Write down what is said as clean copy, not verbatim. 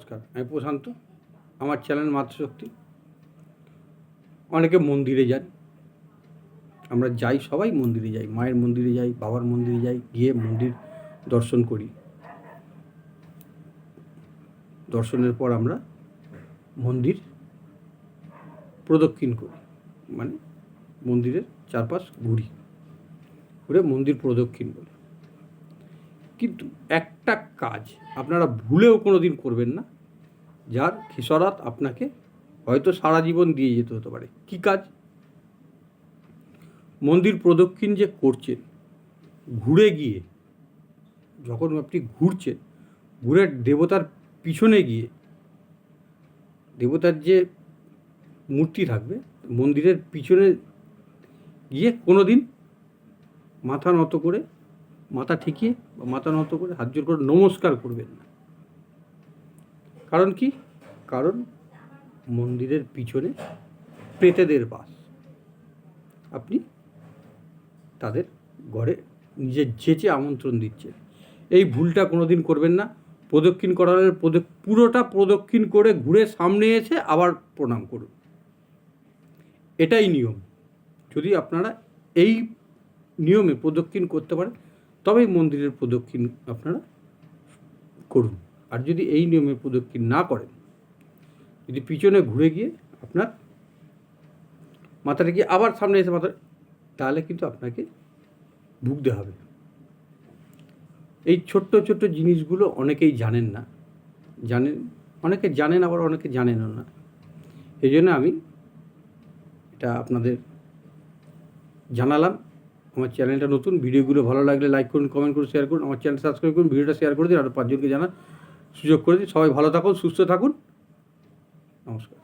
নমস্কার, আমি প্রশান্ত। আমার চ্যানেল মাতৃশক্তি। অনেকে মন্দিরে যান, আমরা যাই, সবাই মন্দিরে যাই, মায়ের মন্দিরে যাই, বাবার মন্দিরে যাই, গিয়ে মন্দির দর্শন করি। দর্শনের পর আমরা মন্দির প্রদক্ষিণ করি, মানে মন্দিরের চারপাশ ঘুরে মন্দির প্রদক্ষিণ করি। কিন্তু একটা কাজ আপনারা ভুলেও কোনো দিন করবেন না, যার খেসারত আপনাকে হয়তো সারা জীবন দিয়ে যেতে হতে পারে। কী কাজ? মন্দির প্রদক্ষিণ যে করছেন, ঘুরে গিয়ে যখন আপনি ঘুরছেন, ঘুরে দেবতার পিছনে গিয়ে, দেবতার যে মূর্তি থাকবে মন্দিরের পিছনে গিয়ে কোনো দিন মাথা নত করে, মাথা ঠেকিয়ে বা মাথা নত করে হাত জোর করে নমস্কার করবেন না। কারণ কি? কারণ মন্দিরের পিছনে প্রেতেদের বাস। আপনি তাদের ঘরে নিজের যেচে আমন্ত্রণ দিচ্ছেন। এই ভুলটা কোনো দিন করবেন না। প্রদক্ষিণ করার পুরোটা প্রদক্ষিণ করে ঘুরে সামনে এসে আবার প্রণাম করুন, এটাই নিয়ম। যদি আপনারা এই নিয়মে প্রদক্ষিণ করতে পারেন, তবেই মন্দিরের প্রদক্ষিণ আপনারা করুন। আর যদি এই নিয়মে প্রদক্ষিণ না করেন, যদি পিছনে ঘুরে গিয়ে আপনার মাথাটা গিয়ে আবার সামনে এসে তাহলে কিন্তু আপনাকে ভুগতে হবে। এই ছোট্ট ছোট্ট জিনিসগুলো অনেকেই জানেন না, অনেকে জানেন, আবার অনেকে জানেনও না। এই জন্য আমি এটা আপনাদের জানালাম। আমার চ্যানেলটা নতুন, ভিডিওগুলো ভালো লাগলে লাইক করুন, কমেন্ট করুন, শেয়ার করুন, আমার চ্যানেল সাবস্ক্রাইব করুন, ভিডিওটা শেয়ার করে দিন, আরও 5 জনকে জানার সুযোগ করে দিন। সবাই ভালো থাকুন, সুস্থ থাকুন। নমস্কার।